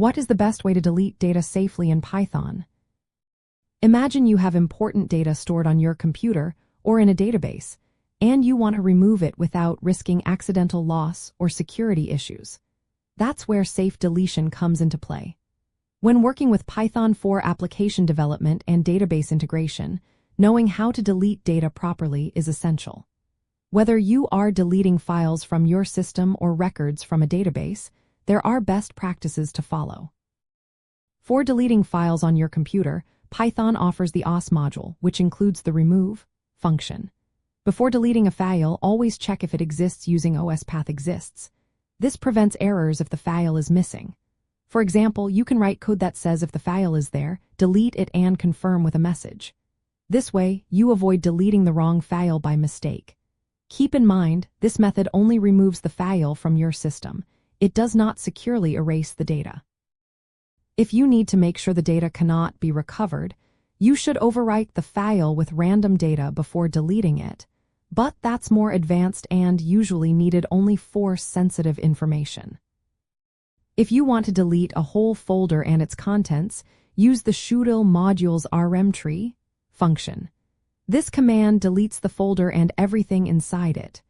What is the best way to delete data safely in Python? Imagine you have important data stored on your computer or in a database, and you want to remove it without risking accidental loss or security issues. That's where safe deletion comes into play. When working with Python for application development and database integration, knowing how to delete data properly is essential. Whether you are deleting files from your system or records from a database, there are best practices to follow. For deleting files on your computer, Python offers the os module, which includes the remove function. Before deleting a file, always check if it exists using os_path_exists. This prevents errors if the file is missing. For example, you can write code that says if the file is there, delete it and confirm with a message. This way, you avoid deleting the wrong file by mistake. Keep in mind, this method only removes the file from your system. It does not securely erase the data. If you need to make sure the data cannot be recovered, you should overwrite the file with random data before deleting it, but that's more advanced and usually needed only for sensitive information. If you want to delete a whole folder and its contents, use the shutl module's rmtree function. This command deletes the folder and everything inside it.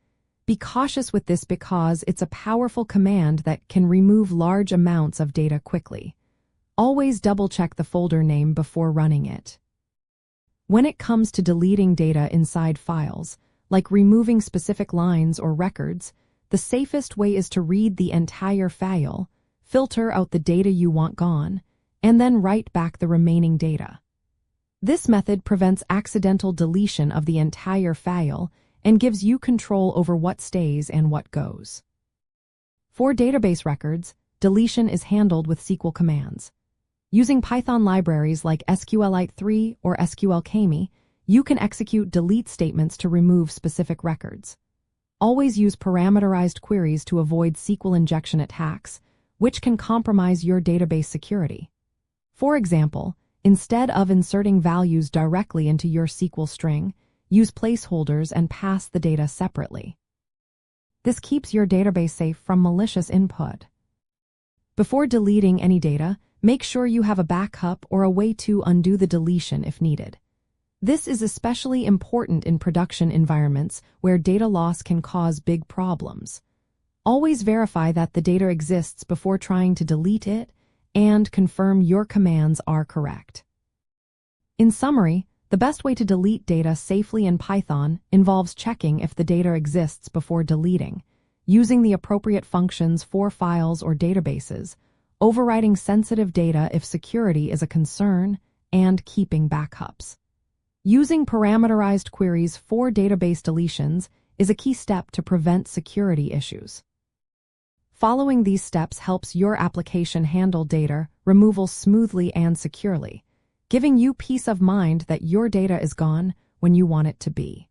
Be cautious with this because it's a powerful command that can remove large amounts of data quickly. Always double-check the folder name before running it. When it comes to deleting data inside files, like removing specific lines or records, the safest way is to read the entire file, filter out the data you want gone, and then write back the remaining data. This method prevents accidental deletion of the entire file and gives you control over what stays and what goes. For database records, deletion is handled with SQL commands. Using Python libraries like SQLite3 or SQLCami, you can execute delete statements to remove specific records. Always use parameterized queries to avoid SQL injection attacks, which can compromise your database security. For example, instead of inserting values directly into your SQL string, use placeholders and pass the data separately. This keeps your database safe from malicious input. Before deleting any data, make sure you have a backup or a way to undo the deletion if needed. This is especially important in production environments where data loss can cause big problems. Always verify that the data exists before trying to delete it and confirm your commands are correct. In summary, the best way to delete data safely in Python involves checking if the data exists before deleting, using the appropriate functions for files or databases, overriding sensitive data if security is a concern, and keeping backups. Using parameterized queries for database deletions is a key step to prevent security issues. Following these steps helps your application handle data removal smoothly and securely, giving you peace of mind that your data is gone when you want it to be.